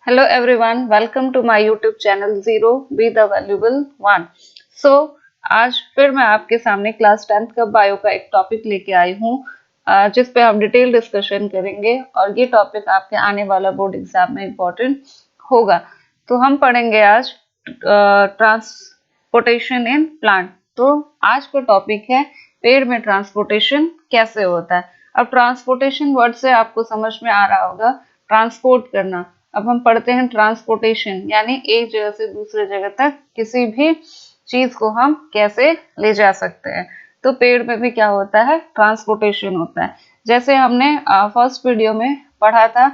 Hello everyone, welcome to my YouTube channel Zero Be the Valuable One. So आज फिर मैं आपके सामने क्लास 10th का बायो का एक टॉपिक लेके आई हूँ जिस पे हम डिटेल डिस्कशन करेंगे और ये टॉपिक आपके आने वाला बोर्ड एग्जाम में इम्पोर्टेंट होगा। तो हम पढ़ेंगे आज ट्रांसपोर्टेशन इन प्लांट। तो आज का टॉपिक है पेड़ में ट्रांसपोर्टेशन कैसे होता है। अब ट्रांसपोर्टेशन वर्ड से आपको समझ में आ रहा होगा ट्रांसपोर्ट करना। अब हम पढ़ते हैं ट्रांसपोर्टेशन यानी एक जगह से दूसरे जगह तक किसी भी चीज को हम कैसे ले जा सकते हैं। तो पेड़ में भी क्या होता है, ट्रांसपोर्टेशन होता है। जैसे हमने फर्स्ट वीडियो में पढ़ा था,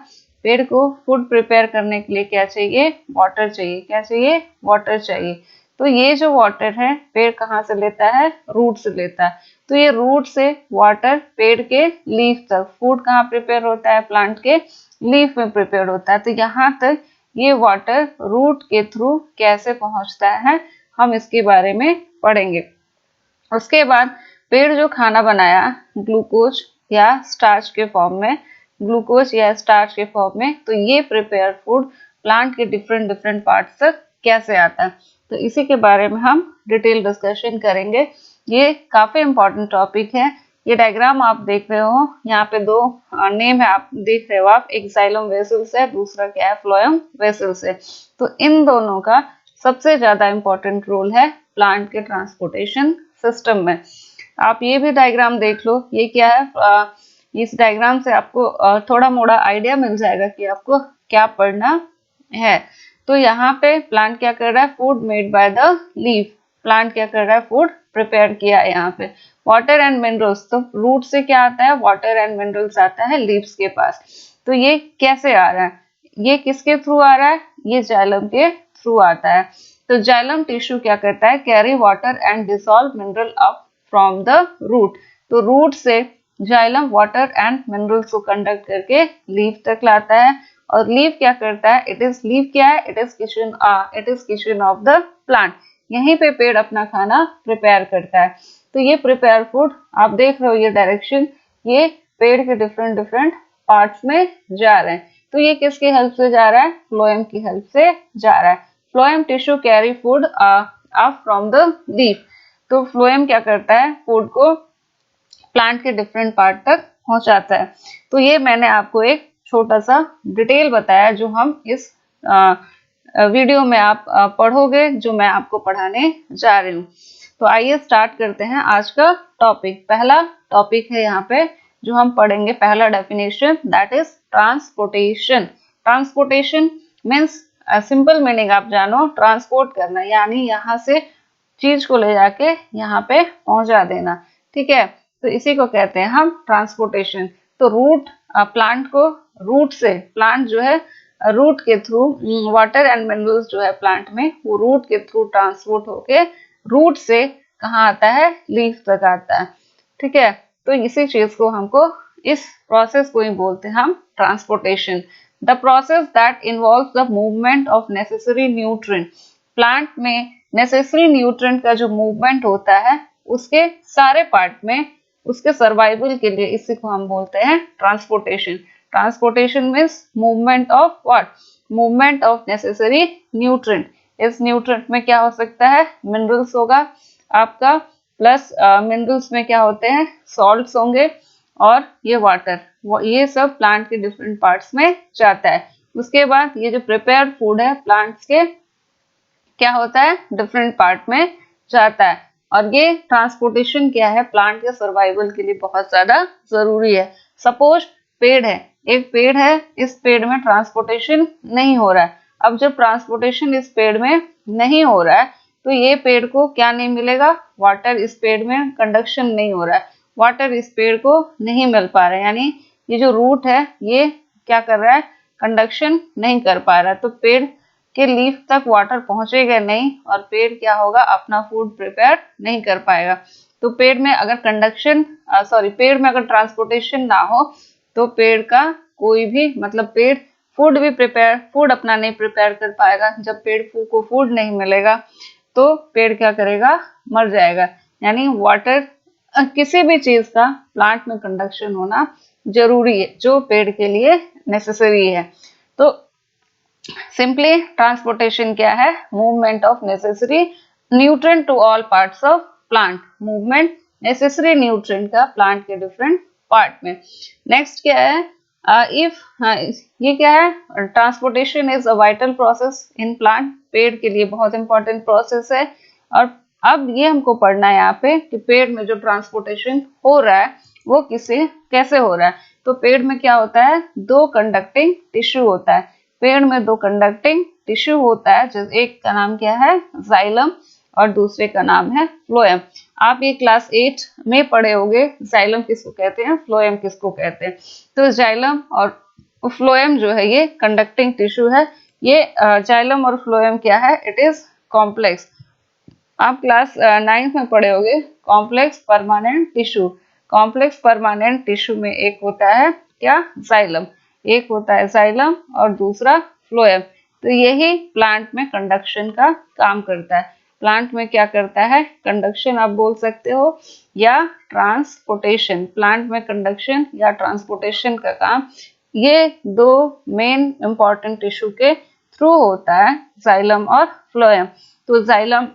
पेड़ को फूड प्रिपेयर करने के लिए क्या चाहिए, वाटर चाहिए। क्या चाहिए, वाटर चाहिए। तो ये जो वाटर है पेड़ कहाँ से लेता है, रूट से लेता है। तो ये रूट से वाटर पेड़ के लीफ तक, फूड कहाँ प्रिपेयर होता है, प्लांट के लीफ में प्रिपेयर होता है। तो यहाँ तक ये वाटर रूट के थ्रू कैसे पहुंचता है, हम इसके बारे में पढ़ेंगे। उसके बाद पेड़ जो खाना बनाया ग्लूकोज या स्टार्च के फॉर्म में, ग्लूकोज या स्टार्च के फॉर्म में, तो ये प्रिपेयर फूड प्लांट के डिफरेंट डिफरेंट पार्ट्स तक कैसे आता है। तो इसी के बारे में हम डिटेल डिस्कशन करेंगे। ये काफी इंपॉर्टेंट टॉपिक है। ये डायग्राम आप देख रहे हो, यहाँ पे दो नेम है, आप देख रहे हो आप, एक जाइलम वेसल्स है, दूसरा क्या है, फ्लोएम वेसल्स है। तो इन दोनों का सबसे ज्यादा इंपॉर्टेंट रोल है प्लांट के ट्रांसपोर्टेशन सिस्टम में। आप ये भी डायग्राम देख लो, ये क्या है, इस डायग्राम से आपको थोड़ा मोड़ा आइडिया मिल जाएगा कि आपको क्या पढ़ना है। तो यहाँ पे प्लांट क्या कर रहा है, food made by the leaf. Plant क्या कर रहा है, फूड प्रिपेयर किया है। यहाँ पे वाटर एंड मिनरल्स, तो रूट से क्या आता है, वाटर एंड मिनरल्स आता है लीव्स के पास। तो ये कैसे आ रहा है, ये किसके थ्रू आ रहा है, ये जाइलम के थ्रू आता है। तो जाइलम टिश्यू क्या करता है, carry water and dissolve mineral up from the root. तो रूट से जाइलम वाटर एंड मिनरल्स को कंडक्ट करके लीफ तक लाता है। और लीफ क्या करता है, इट इज लीफ क्या है, it is kitchen of the plant. यहीं पे पेड़ अपना खाना प्रिपेयर करता है। तो ये प्रिपेयर फूड आप देख रहे हो, ये डायरेक्शन, ये पेड़ के डिफरेंट डिफरेंट पार्ट्स में जा रहे हैं। तो ये किसकी हेल्प से जा रहा है, फ्लोएम की हेल्प से जा रहा है। Phloem tissue carry food up from the leaf. तो फ्लोएम क्या करता है, फूड को प्लांट के डिफरेंट पार्ट तक पहुंचाता है। तो ये मैंने आपको एक छोटा सा डिटेल बताया जो हम इस वीडियो में आप पढ़ोगे, जो मैं आपको पढ़ाने जा रही हूँ। तो आइए स्टार्ट करते हैं आज का टॉपिक। पहला टॉपिक है यहाँ पे जो हम पढ़ेंगे, पहला definition, that is transportation. Transportation means simple meaning आप जानो, ट्रांसपोर्ट करना, यानी यहाँ से चीज को ले जाके यहाँ पे पहुंचा देना। ठीक है, तो इसी को कहते हैं हम ट्रांसपोर्टेशन। तो रूट, प्लांट को रूट से, प्लांट जो है रूट के थ्रू, वाटर एंड मिनरल्स जो है प्लांट में, वो रूट के थ्रू ट्रांसपोर्ट होके रूट से कहाँ आता है, लीफ तक आता है। ठीक है, तो इसी चीज को हमको, इस प्रोसेस को ही बोलते हैं हम transportation. The process that involves the movement of necessary nutrient. Plant में नेसेसरी न्यूट्रिएंट का जो मूवमेंट होता है उसके सारे पार्ट में, उसके सर्वाइवल के लिए, इसी को हम बोलते हैं transportation. Transportation means movement of what, movement of necessary nutrient. इस न्यूट्रिएंट में क्या हो सकता है, मिनरल्स होगा आपका, प्लस मिनरल्स में क्या होते हैं, सॉल्ट्स होंगे, और ये वाटर, ये सब प्लांट के डिफरेंट पार्ट्स में जाता है। उसके बाद ये जो प्रिपेयर्ड फूड है प्लांट्स के, क्या होता है, डिफरेंट पार्ट में जाता है। और ये ट्रांसपोर्टेशन क्या है, प्लांट के सर्वाइवल के लिए बहुत ज्यादा जरूरी है। सपोज पेड़ है, एक पेड़ है, इस पेड़ में ट्रांसपोर्टेशन नहीं हो रहा है। अब जब ट्रांसपोर्टेशन इस पेड़ में नहीं हो रहा है तो ये पेड़ को क्या नहीं मिलेगा, वाटर, इस पेड़ में कंडक्शन नहीं हो रहा है, वाटर इस पेड़ को नहीं मिल पा रहा है, यानी ये जो रूट है ये क्या कर रहा है, कंडक्शन नहीं कर पा रहा है। तो पेड़ के लीफ तक वाटर पहुंचेगा नहीं और पेड़ क्या होगा, अपना फूड प्रिपेयर नहीं कर पाएगा। तो पेड़ में अगर पेड़ में अगर ट्रांसपोर्टेशन ना हो तो पेड़ का कोई भी, मतलब पेड़ फूड अपना नहीं प्रिपेयर कर पाएगा। जब पेड़ को फूड नहीं मिलेगा तो पेड़ क्या करेगा, मर जाएगा। यानी वाटर, किसी भी चीज का प्लांट में कंडक्शन होना जरूरी है जो पेड़ के लिए नेसेसरी है। तो सिंपली ट्रांसपोर्टेशन क्या है? Movement of necessary nutrient to all parts of plant, movement necessary nutrient का प्लांट के डिफरेंट पार्ट में। नेक्स्ट क्या है? इफ ये क्या है? Transportation is a vital process in plant, पेड़ के लिए बहुत इंपॉर्टेंट प्रोसेस है। और अब ये हमको पढ़ना है यहाँ पे कि पेड़ में जो ट्रांसपोर्टेशन हो रहा है वो कैसे हो रहा है। तो पेड़ में क्या होता है? दो कंडक्टिंग टिश्यू होता है। पेड़ में दो कंडक्टिंग टिश्यू होता है, जो एक का नाम क्या है? जाइलम, और दूसरे का नाम है फ्लोएम। आप ये क्लास 8 में पढ़े होंगे जाइलम किसको कहते हैं, फ्लोएम किसको कहते हैं। तो जाइलम और फ्लोएम जो है ये कंडक्टिंग टिश्यू है। ये जाइलम और फ्लोएम क्या है? It is complex. आप क्लास 9th में पढ़े होंगे complex permanent tissue. Complex permanent tissue में एक होता है क्या? जाइलम, एक होता है जाइलम और दूसरा फ्लोएम। तो यही प्लांट में कंडक्शन का काम करता है। प्लांट में क्या करता है? कंडक्शन आप बोल सकते हो या ट्रांसपोर्टेशन। प्लांट में कंडक्शन या ट्रांसपोर्टेशन का काम ये दो मेन इंपॉर्टेंट टिश्यू के थ्रू होता है, जाइलम और फ्लोएम। तो जाइलम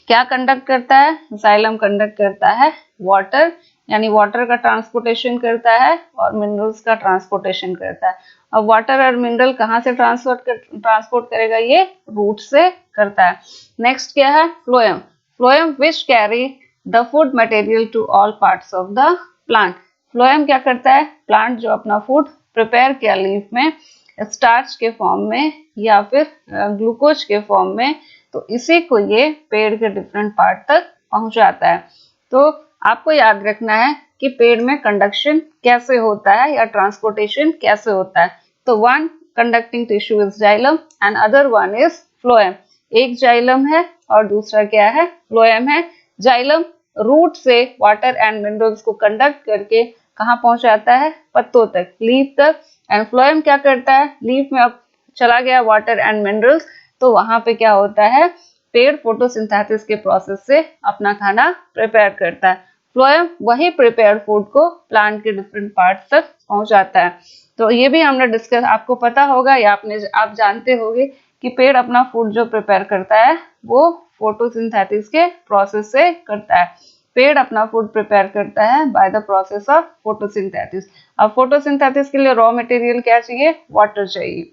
क्या कंडक्ट करता है? जाइलम कंडक्ट करता है वाटर, यानी वाटर का ट्रांसपोर्टेशन करता है और मिनरल्स का ट्रांसपोर्टेशन करता है। अब वाटर और मिनरल कहाँ से ट्रांसपोर्ट करेगा? ये रूट से करता है। नेक्स्ट क्या है? Phloem. Phloem which carry the food material to all parts of the plant. Phloem क्या करता है? प्लांट जो अपना फूड प्रिपेयर किया लीफ में स्टार्च के फॉर्म में या फिर ग्लूकोज के फॉर्म में, तो इसी को ये पेड़ के डिफरेंट पार्ट तक पहुंचाता है। तो आपको याद रखना है कि पेड़ में कंडक्शन कैसे होता है या ट्रांसपोर्टेशन कैसे होता है। तो one conducting tissue is xylem and other one is phloem. एक जाइलम है और दूसरा क्या है? फ्लोएम है। जाइलम रूट से वाटर एंड मिनरल्स को कंडक्ट करके कहाँ पहुंचाता है? पत्तों तक, लीफ तक। एंड फ्लोएम क्या करता है? लीफ में अब चला गया वाटर एंड मिनरल्स, तो वहां पे क्या होता है? पेड़ फोटोसिंथेसिस के प्रोसेस से अपना खाना प्रिपेयर करता है। फ्लोएम वही प्रिपेयर्ड फूड को प्लांट के डिफरेंट पार्ट्स तक पहुंचाता है। तो ये भी हमने डिस्कस, आपको पता होगा या आप जानते होंगे कि पेड़ अपना फूड जो प्रिपेयर करता है वो फोटोसिंथेसिस के प्रोसेस से करता है। पेड़ अपना फूड प्रिपेयर करता है by the process of photosynthesis. अब फोटोसिंथेसिस के लिए रॉ मटेरियल क्या चाहिए? वाटर चाहिए।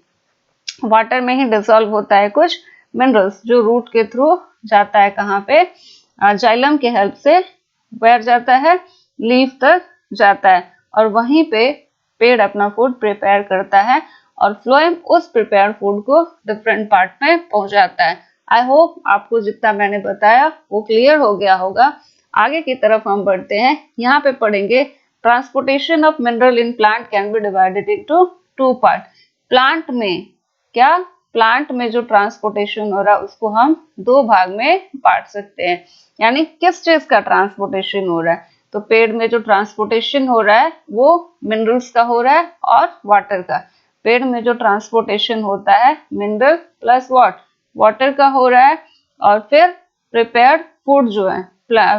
वाटर में ही डिसॉल्व होता है कुछ मिनरल्स जो रूट के थ्रू जाता है कहाँ पे? जाइलम के हेल्प से वेयर जाता है? लीफ तक जाता है और वहीं पे पेड़ अपना फूड प्रिपेयर करता है और फ्लोएम उस प्रिपेयर फूड को डिफरेंट पार्ट में पहुंचाता है। आई होप आपको जितना मैंने बताया वो क्लियर हो गया होगा। आगे की तरफ हम बढ़ते हैं। यहाँ पे पढ़ेंगे transportation of mineral in plant can be divided into two part. Plant में क्या? प्लांट में जो ट्रांसपोर्टेशन हो रहा है उसको हम दो भाग में बांट सकते हैं। यानी किस चीज का ट्रांसपोर्टेशन हो रहा है? तो पेड़ में जो ट्रांसपोर्टेशन हो रहा है वो मिनरल्स का हो रहा है और वाटर का। पेड़ में जो ट्रांसपोर्टेशन होता है मिनरल प्लस वाटर का हो रहा है। और फिर प्रिपेयर्ड फूड जो है,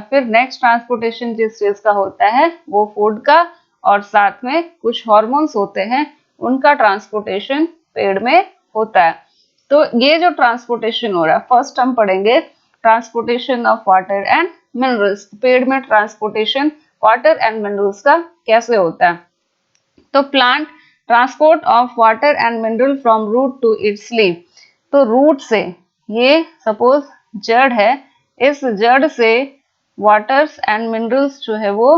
फिर नेक्स्ट ट्रांसपोर्टेशन जिस चीज का होता है वो फूड का, और साथ में कुछ हॉर्मोन्स होते हैं उनका ट्रांसपोर्टेशन पेड़ में होता है। तो ये जो ट्रांसपोर्टेशन हो रहा है, फर्स्ट हम पढ़ेंगे transportation of water and minerals. पेड़ में ट्रांसपोर्टेशन वाटर एंड मिनरल्स का कैसे होता है? तो plant transport of water and mineral from root to its leaf. तो रूट से, ये सपोज जड़ है, इस जड़ से वाटर्स एंड मिनरल्स जो है वो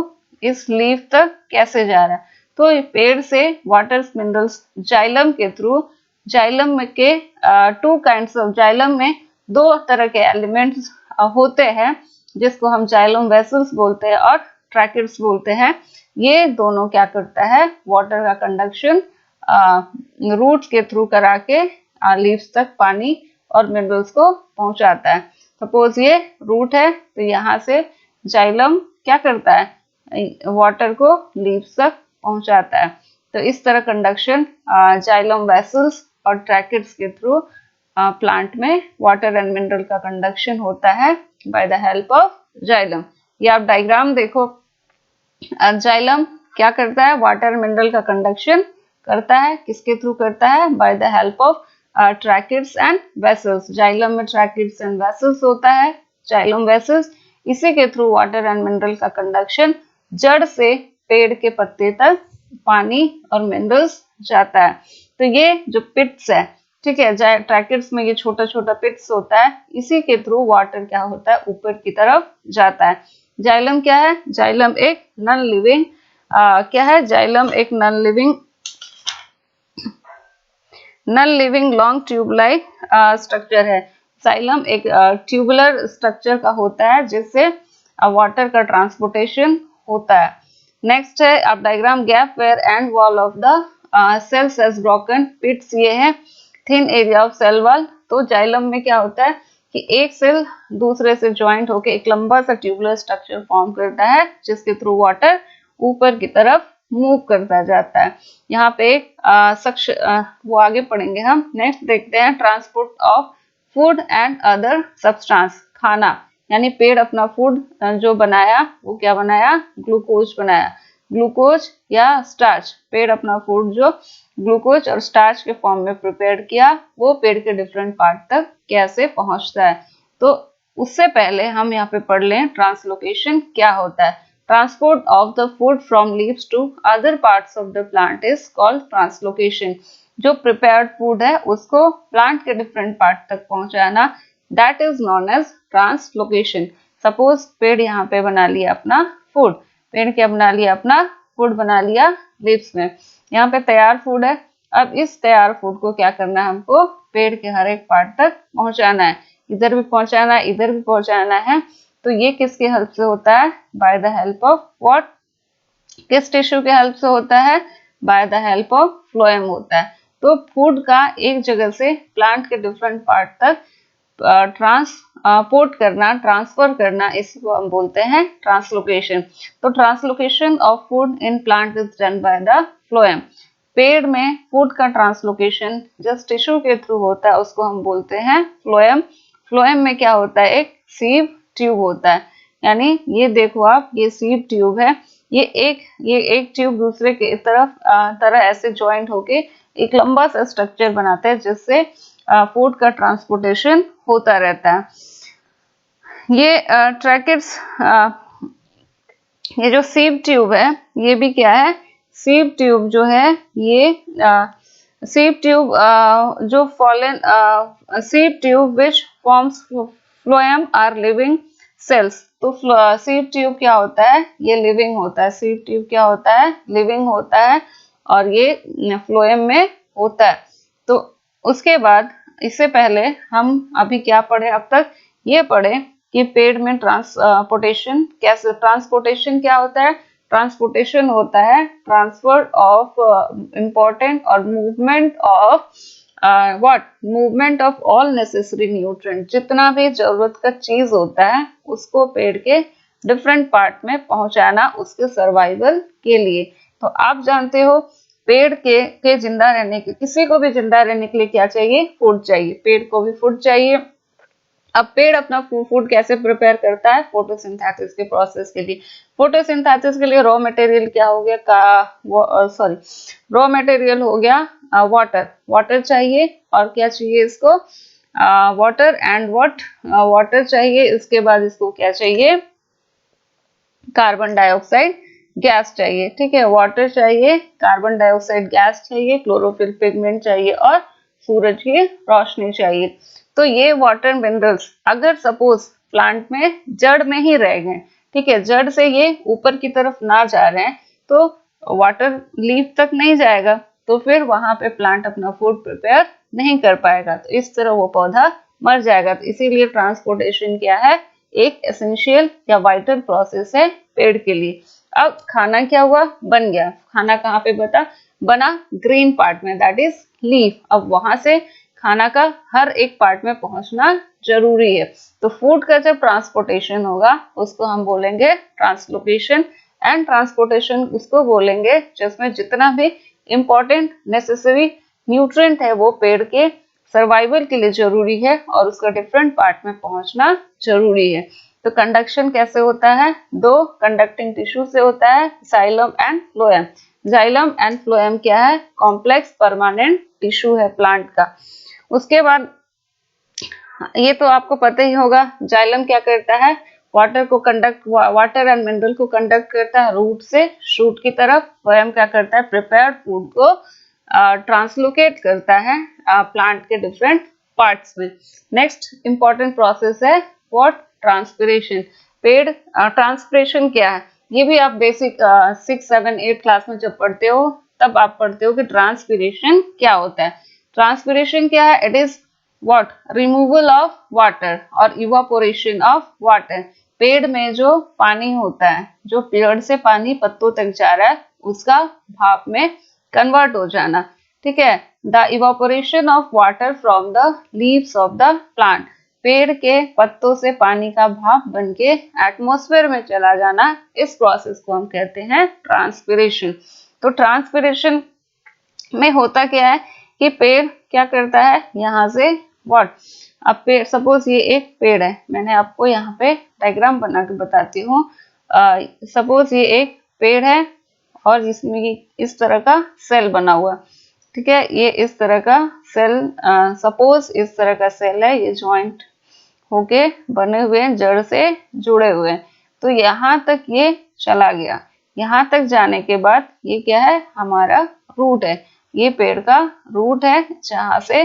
इस लीफ तक कैसे जा रहा है? तो पेड़ से वाटर्स मिनरल्स जाइलम के थ्रू, जाइलम के टू काइंड्स ऑफ, जाइलम में दो तरह के एलिमेंट्स होते हैं जिसको हम जाइलम वेसल्स बोलते हैं और ट्रैकेट्स बोलते हैं। ये दोनों क्या करता है? वाटर का कंडक्शन रूट्स के थ्रू करा के लीव्स तक पानी और मिनरल्स को पहुंचाता है। सपोज ये रूट है तो यहाँ से जाइलम क्या करता है? वाटर को लीव्स तक पहुंचाता है। तो इस तरह कंडक्शन जाइलम वेसल्स और ट्रैकेट्स के थ्रू प्लांट में वाटर एंड मिनरल का कंडक्शन होता है bye the help of xylem. ये आप डायग्राम देखो, जाइलम क्या करता है? वाटर मिनरल का कंडक्शन करता है। किसके थ्रू करता है? Bye the help of tracheids and vessels. Xylem में ट्रैकिड्स एंड वेसल्स होता है, जाइलम वेसल्स। इसी के थ्रू वाटर एंड मिनरल का कंडक्शन जड़ से पेड़ के पत्ते तक पानी और मिनरल्स जाता है। तो ये जो पिट्स है, ठीक है, ट्रैकिड्स में ये छोटा छोटा पिट्स होता है, इसी के थ्रू वाटर क्या होता है ऊपर की तरफ जाता है। जाइलम क्या है? जाइलम एक नॉन लिविंग क्या है? जाइलम एक non living long tube like structure है। जाइलम एक ट्यूबुलर स्ट्रक्चर का होता है जिससे वाटर का ट्रांसपोर्टेशन होता है। नेक्स्ट है आप diagram gap where end wall of the cells as broken pits. ये है thin area of cell wall. तो जाइलम में क्या होता है कि एक सेल दूसरे से ज्वाइंट होकर एक लंबा सा ट्यूबुलर स्ट्रक्चर फॉर्म करता है जिसके थ्रू वाटर ऊपर की तरफ मूव करता जाता है। यहाँ पे एक वो आगे पढ़ेंगे हम। नेक्स्ट देखते हैं transport of food and other substance. खाना यानी पेड़ अपना फूड जो बनाया वो क्या बनाया? ग्लूकोज बनाया। ग्लूकोज या स्टार्च, पेड़ अपना फूड जो ग्लूकोज और स्टार्च के फॉर्म में प्रिपेयर किया वो पेड़ के डिफरेंट पार्ट तक कैसे पहुंचता है। तो उससे पहले हम यहाँ पे पढ़ लें ट्रांसलोकेशन क्या होता है। Transport of the food from leaves to other parts of the plant is called translocation. जो प्रिपेयर्ड फूड है उसको प्लांट के डिफरेंट पार्ट तक पहुंचाना, that is known as translocation. Suppose पेड़ यहाँ पे बना लिया अपना फूड, पेड़ क्या बना लिया? अपना फूड बना लिया लीव्स में। यहाँ पे तैयार फूड है। अब इस तैयार फूड को क्या करना है? हमको पेड़ के हर एक पार्ट तक पहुंचाना है। इधर भी पहुंचाना है, इधर भी पहुंचाना है। तो ये किसके हेल्प से होता है? Bye the help of what? किस टिश्यू के हेल्प से होता है? Bye the help of phloem होता है। तो फूड का एक जगह से प्लांट के डिफरेंट पार्ट तक ट्रांसपोर्ट करना, ट्रांसफर करना, इसको हम बोलते हैं ट्रांसलोकेशन। तो translocation of food in plant is done by the phloem. पेड़ में फूड का ट्रांसलोकेशन जिस टिश्यू के थ्रू होता है उसको हम बोलते हैं फ्लोएम। फ्लोएम में क्या होता है? एक सीव ट्यूब होता है। यानी ये देखो आप, ये सीव ट्यूब है। ये एक ट्यूब दूसरे के तरह ऐसे ज्वाइंट होके एक लंबा सा स्ट्रक्चर बनाता है जिससे फूड का ट्रांसपोर्टेशन होता रहता है। ये ट्रैकिड्स, ये जो सीव ट्यूब है ये भी क्या है? सीव ट्यूब जो है ये सीव ट्यूब जो fallen sieve tube which forms phloem are living cells. तो सीव ट्यूब क्या होता है? ये लिविंग होता है। सीव ट्यूब क्या होता है? लिविंग होता है और ये फ्लोएम में होता है। तो उसके बाद इससे पहले हम अभी क्या पढ़े? अब तक ये पढ़े कि पेड़ में ट्रांसपोर्टेशन कैसे, ट्रांसपोर्टेशन क्या होता है? ट्रांसपोर्टेशन होता है ट्रांसफर ऑफ इम्पोर्टेंट और movement of what? Movement of all necessary nutrient. जितना भी जरूरत का चीज होता है उसको पेड़ के डिफरेंट पार्ट में पहुंचाना उसके सर्वाइवल के लिए। तो आप जानते हो पेड़ के जिंदा रहने के, किसी को भी जिंदा रहने के लिए क्या चाहिए? फूड चाहिए। पेड़ को भी फूड चाहिए। अब पेड़ अपना फूड कैसे प्रिपेयर करता है? फोटोसिंथेसिस के प्रोसेस के लिए। फोटोसिंथेसिस के लिए रॉ मटेरियल क्या हो गया? रॉ मटेरियल हो गया वाटर। वाटर चाहिए और क्या चाहिए इसको? वाटर एंड वाटर चाहिए। इसके बाद इसको क्या चाहिए? कार्बन डाइऑक्साइड गैस चाहिए। ठीक है, वाटर चाहिए, कार्बन डाइऑक्साइड गैस चाहिए, क्लोरोफिल पिगमेंट चाहिए और सूरज की रोशनी चाहिए। तो ये वाटर मिनरल्स अगर सपोज प्लांट में जड़ में ही रह गए, ठीक है, जड़ से ये ऊपर की तरफ ना जा रहे हैं तो वाटर लीफ तक नहीं जाएगा, तो फिर वहां पे प्लांट अपना फूड प्रिपेयर नहीं कर पाएगा। तो इस तरह वो पौधा मर जाएगा। तो इसीलिए ट्रांसपोर्टेशन क्या है? एक एसेंशियल या वाइटल प्रोसेस है पेड़ के लिए। अब खाना क्या हुआ? बन गया। खाना कहाँ पे बना? ग्रीन पार्ट में, दैट इज लीफ। अब वहां से खाना का हर एक पार्ट में पहुंचना जरूरी है। तो फूड का जब ट्रांसपोर्टेशन होगा उसको हम बोलेंगे ट्रांसलोकेशन। एंड ट्रांसपोर्टेशन उसको बोलेंगे जिसमें जितना भी इंपॉर्टेंट नेसेसरी न्यूट्रिएंट है वो पेड़ के सर्वाइवल के लिए जरूरी है और उसका डिफरेंट पार्ट में पहुंचना जरूरी है। तो कंडक्शन कैसे होता है? दो कंडक्टिंग टिश्यू से होता है, xylem and phloem. Xylem and phloem क्या है? कॉम्प्लेक्स परमानेंट टिश्यू है प्लांट का। उसके बाद ये तो आपको पता ही होगा, जाइलम क्या करता है, वाटर एंड मिनरल को कंडक्ट करता है रूट से शूट की तरफ। वयम क्या करता है, प्रिपेयर्ड फूड को ट्रांसलोकेट करता है प्लांट के डिफरेंट पार्ट्स में। नेक्स्ट इंपॉर्टेंट प्रोसेस है व्हाट, ट्रांसपिरेशन। पेड़ ट्रांसपिरेशन क्या है, ये भी आप बेसिक 6, 7, 8 क्लास में जब पढ़ते हो तब आप पढ़ते हो कि ट्रांसपिरेशन क्या होता है। ट्रांसपिरेशन क्या है, it is what, removal of water और इवापोरेशन ऑफ वाटर। पेड़ में जो पानी होता है, जो पेड़ से पानी पत्तों तक जा रहा है, उसका भाप में कन्वर्ट हो जाना, ठीक है। The evaporation of water from the leaves of the plant, पेड़ के पत्तों से पानी का भाप बनके एटमॉस्फेयर में चला जाना, इस प्रोसेस को हम कहते हैं ट्रांसपिरेशन। तो ट्रांसपिरेशन में होता क्या है कि पेड़ क्या करता है, यहाँ से व्हाट, अब पेड़, सपोज ये एक पेड़ है, मैंने आपको यहाँ पे डायग्राम बना के बताती हूँ। सपोज ये एक पेड़ है और इसमें इस तरह का सेल बना हुआ, ठीक है। ये इस तरह का सेल, सपोज इस तरह का सेल है, ये जॉइंट होके बने हुए हैं, जड़ से जुड़े हुए हैं। तो यहाँ तक ये चला गया, यहाँ तक जाने के बाद ये क्या है, हमारा रूट है। ये पेड़ का रूट है जहाँ से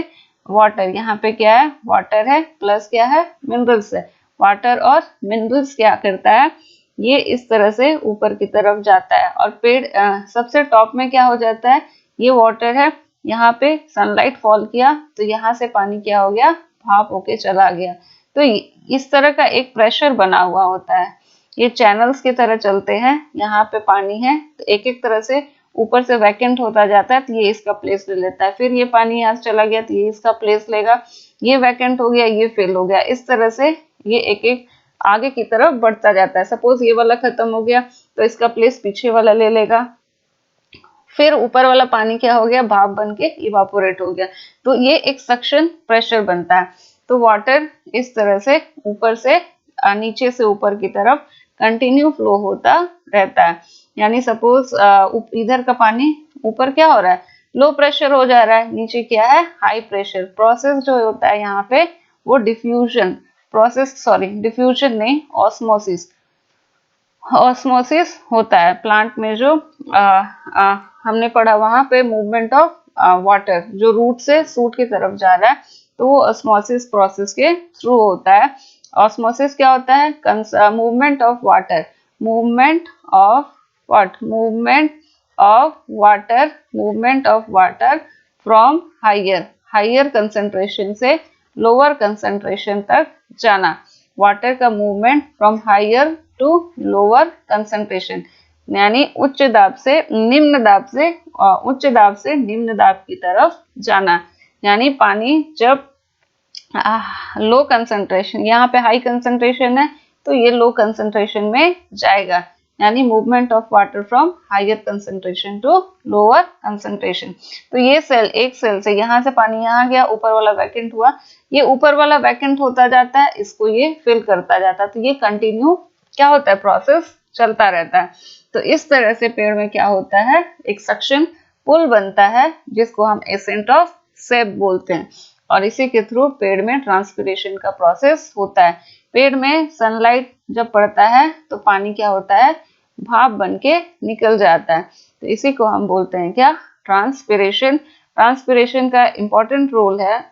वाटर, यहाँ पे क्या है, वाटर है प्लस क्या है, मिनरल्स है। वाटर और मिनरल्स क्या करता है, ये इस तरह से ऊपर की तरफ जाता है और पेड़ सबसे टॉप में क्या हो जाता है, ये वाटर है, यहाँ पे सनलाइट फॉल किया तो यहाँ से पानी क्या हो गया, भाप होके चला गया। तो इस तरह का एक प्रेशर बना हुआ होता है, ये चैनल्स की तरह चलते हैं। यहाँ पे पानी है तो एक एक तरह से ऊपर से वैकेंट होता जाता है, तो ये इसका प्लेस ले लेता है, फिर ये पानी यहाँ से चला गया तो ये इसका प्लेस लेगा, ये वैकेंट हो गया, ये फेल हो गया, इस तरह से ये एक एक आगे की तरफ बढ़ता जाता है। सपोज ये वाला खत्म हो गया तो इसका प्लेस पीछे वाला ले लेगा, फिर ऊपर वाला पानी क्या हो गया, भाप बन के इवापोरेट हो गया, तो ये एक सक्शन प्रेशर बनता है। तो वाटर इस तरह से ऊपर से नीचे से ऊपर की तरफ कंटिन्यू फ्लो होता रहता है। यानी सपोज इधर का पानी ऊपर क्या हो रहा है, लो प्रेशर हो जा रहा है, नीचे क्या है, हाई प्रेशर। प्रोसेस जो होता है यहाँ पे वो डिफ्यूजन प्रोसेस, सॉरी डिफ्यूजन नहीं, ऑस्मोसिस, ऑस्मोसिस होता है प्लांट में। जो हमने पढ़ा वहां पे मूवमेंट ऑफ वाटर जो रूट से सूट की तरफ जा रहा है, तो वो ऑस्मोसिस प्रोसेस के थ्रू होता है। ऑस्मोसिस क्या होता है, movement of water, movement of what, movement of water, movement of water from higher, higher concentration से लोअर कंसंट्रेशन तक जाना। वाटर का movement from higher to lower concentration, यानी उच्च दाब से निम्न दाब से उच्च दाब से निम्न दाब की तरफ जाना। यानी पानी जब लो कंसंट्रेशन, यहाँ पे हाई कंसंट्रेशन है तो ये लो कंसंट्रेशन में जाएगा, यानी movement of water from higher concentration to lower concentration. तो ये सेल, एक सेल से यहाँ से पानी यहाँ गया, ऊपर वाला वैकेंट हुआ, ये ऊपर वाला वैकेंट होता जाता है, इसको ये फिल करता जाता है, तो ये कंटिन्यू क्या होता है, प्रोसेस चलता रहता है। तो इस तरह से पेड़ में क्या होता है, एक सक्शन पुल बनता है जिसको हम एसेंट ऑफ सेप बोलते हैं, और इसी के थ्रू पेड़ में ट्रांसपिरेशन का प्रोसेस होता है। पेड़ में सनलाइट जब पड़ता है तो पानी क्या होता है, भाप बन के निकल जाता है, तो इसी को हम बोलते हैं क्या, ट्रांसपिरेशन। ट्रांसपिरेशन का इंपॉर्टेंट रोल है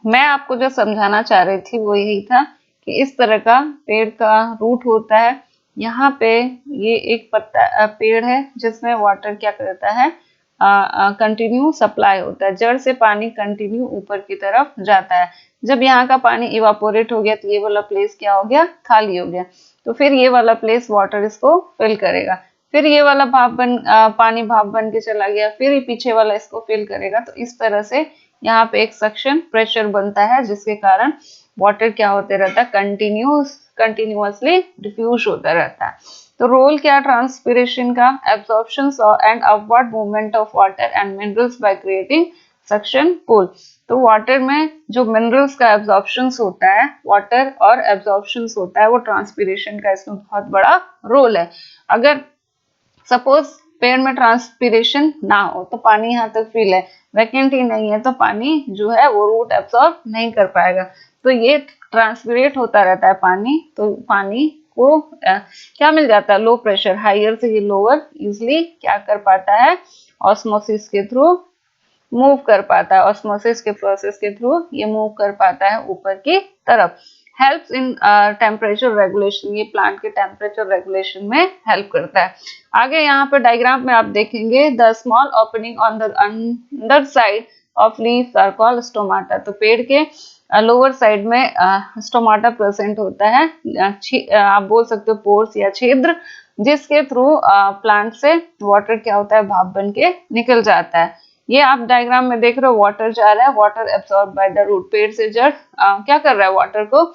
मैं आपको जो समझाना चाह रही थी वो यही था कि इस तरह का पेड़ का रूट होता है। यहाँ पे ये एक पत्ता पेड़ है जिसमें वाटर क्या करता है, कंटिन्यू सप्लाई होता है, जड़ से पानी कंटिन्यू ऊपर की तरफ जाता है। जब यहाँ का पानी इवापोरेट हो गया तो ये वाला प्लेस क्या हो गया, खाली हो गया, तो फिर ये वाला प्लेस वाटर इसको फिल करेगा, फिर ये वाला पानी भाप बन के चला गया, फिर ये पीछे वाला इसको फिल करेगा। तो इस तरह से यहाँ पे एक सक्शन प्रेशर बनता है, जिसके कारण वाटर क्या होते रहता है, कंटिन्यूअसली डिफ्यूज होता रहता है। तो रोल क्या ट्रांसपिरेशन का, absorption and upward movement of water and minerals by creating suction pull. तो वाटर में जो मिनरल्स का एब्जॉर्प्शन होता है, वाटर और एब्जॉर्प्शन होता है, वो ट्रांसपिरेशन का इसमें बहुत बड़ा रोल है। अगर सपोज पेड़ में ट्रांसपिरेशन ना हो तो पानी यहाँ तक फिल है, वैकेंट ही नहीं है, तो पानी जो है वो रूट एब्सॉर्ब नहीं कर पाएगा, तो ये ट्रांसपिरेट होता रहता है पानी। तो पानी को क्या मिल जाता है, लो प्रेशर, हाइयर से ये लोअर इजिली क्या कर पाता है, ऑस्मोसिस के थ्रू मूव कर पाता है, ऑस्मोसिस के प्रोसेस के थ्रू ये मूव कर पाता है ऊपर की तरफ। हेल्प्स इन टेम्परेचर रेगुलेशन, ये प्लांट के टेम्परेचर रेगुलेशन में हेल्प करता है। आगे यहाँ पे डायग्राम में आप देखेंगे, the small opening on the underside of leaves are called stomata. तो पेड़ के लोअर साइड में स्टोमाटा प्रेजेंट होता है, आप बोल सकते हो पोर्स या छिद्र, जिसके थ्रू प्लांट से वाटर क्या होता है, भाप बन के निकल जाता है। ये आप डायग्राम में देख रहे हो, वाटर जा रहा है, water absorb by the root, पेड़ से जड़ क्या कर रहा है, वाटर को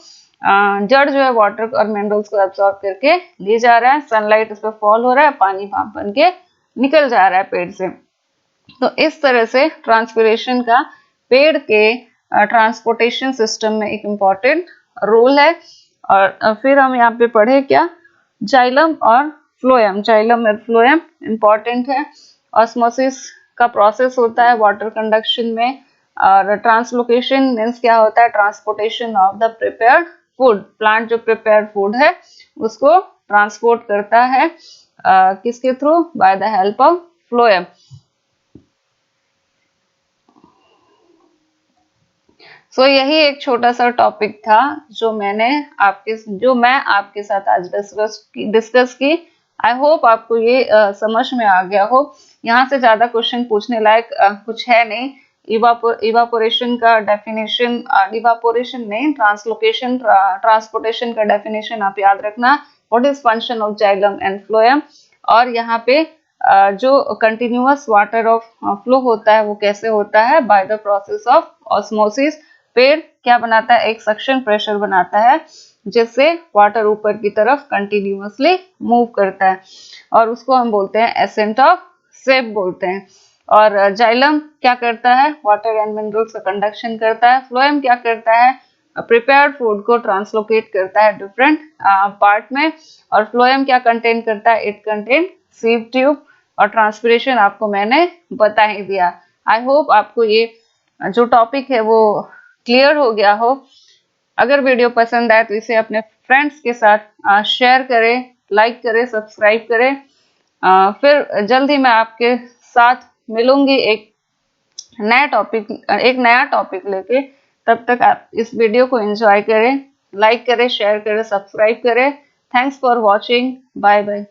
जड़ जो है वाटर और मिनरल्स को एब्सॉर्ब करके ले जा रहा है, सनलाइट उस पर फॉल हो रहा है, पानी भाप बन के निकल जा रहा है पेड़ से। तो इस तरह से ट्रांसपिरेशन का पेड़ के ट्रांसपोर्टेशन सिस्टम में एक इम्पॉर्टेंट रोल है। और फिर हम यहाँ पे पढ़े क्या, जाइलम और फ्लोएम, जाइलम और फ्लोएम इम्पॉर्टेंट है। ऑस्मोसिस का प्रोसेस होता है वाटर कंडक्शन में, और ट्रांसलोकेशन मीन्स क्या होता है, transportation of the prepared food, plant जो प्रिपेयर्ड फूड है उसको ट्रांसपोर्ट करता है किसके through, by the help of phloem. So यही एक छोटा सा टॉपिक था जो मैं आपके साथ आज डिस्कस की। आई होप आपको ये समझ में आ गया हो। यहाँ से ज्यादा क्वेश्चन पूछने लायक कुछ है नहीं। इवापोरेशन का डेफिनेशन, इवापोरेशन नहीं, ट्रांसपोर्टेशन का डेफिनेशन आप याद रखना, what is function of xylem and phloem, और यहाँ पे जो कंटिन्यूअस वाटर ऑफ फ्लो होता है वो कैसे होता है, by the process of osmosis. पेड़ क्या बनाता है, एक सक्शन प्रेशर बनाता है जिससे वाटर ऊपर की तरफ कंटिन्यूअसली मूव करता है, और उसको हम बोलते हैं एसेंट ऑफ सेप बोलते हैं। और जाइलम क्या करता है, वाटर एंड मिनरल्स का कंडक्शन करता है। फ्लोएम क्या करता है, प्रिपेयर्ड फूड को ट्रांसलोकेट करता है डिफरेंट पार्ट में। और फ्लोएम क्या कंटेन करता है, इट कंटेन सीव ट्यूब। और ट्रांसपिरेशन आपको मैंने बता ही दिया। आई होप आपको ये जो टॉपिक है वो क्लियर हो गया हो। अगर वीडियो पसंद आए तो इसे अपने फ्रेंड्स के साथ शेयर करें, लाइक करें, सब्सक्राइब करें। फिर जल्दी मैं आपके साथ मिलूंगी एक नया टॉपिक लेके। तब तक आप इस वीडियो को एंजॉय करें, लाइक करें, शेयर करें, सब्सक्राइब करें। Thanks for watching, bye bye.